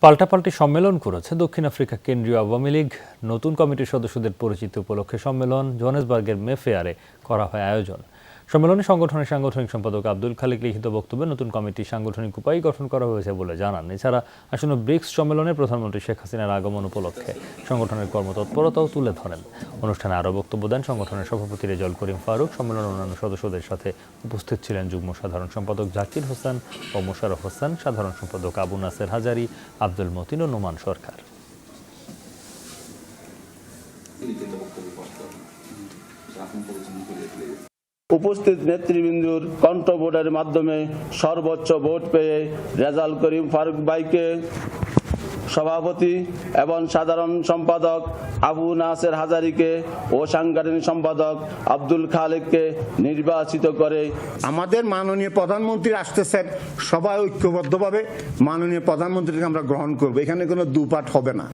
পাল্টাপাল্টি সম্মেলন করেছে দক্ষিণ আফ্রিকা কেন্দ্রীয় আওয়ামী লীগ। নতুন কমিটির সদস্যদের পরিচিতি উপলক্ষে সম্মেলন জোহানেসবার্গের মেফেয়ারে করা হয় আয়োজন। সম্মেলনে সংগঠনের সাংগঠনিক সম্পাদক আব্দুল খালেক লিখিত বক্তব্যে নতুন কমিটি সাংগঠনিক উপায় গঠন করা হয়েছে বলে জানান। এছাড়া আসন্ন ব্রিক্স সম্মেলনে প্রধানমন্ত্রী শেখ হাসিনার আগমন উপলক্ষে সংগঠনের কর্মতৎপরতাও তুলে ধরেন। অনুষ্ঠানে আরও বক্তব্য দেন সংগঠনের সভাপতি রেজাউল করিম ফারুক। সম্মেলনের অন্যান্য সদস্যদের সাথে উপস্থিত ছিলেন যুগ্ম সাধারণ সম্পাদক জাকির হোসেন ও মোশাররফ হোসেন, সাধারণ সম্পাদক আবু নাসের হাজারি, আব্দুল মতিন ও নোমান সরকার। উপস্থিত নেতৃবৃন্দর কণ্ঠ ভোটের মাধ্যমে সর্বোচ্চ ভোট পেয়ে রেজাউল করিম ফারুক ভাইকে সভাপতি এবং সাধারণ সম্পাদক আবু নাসের হাজারিকে ও সাংগঠনিক সম্পাদক আব্দুল খালেককে নির্বাচিত করে আমাদের মাননীয় প্রধানমন্ত্রী আসতেছেন, সবাই ঐক্যবদ্ধভাবে মাননীয় প্রধানমন্ত্রীকে আমরা গ্রহণ করব। এখানে কোনো দুপাট হবে না।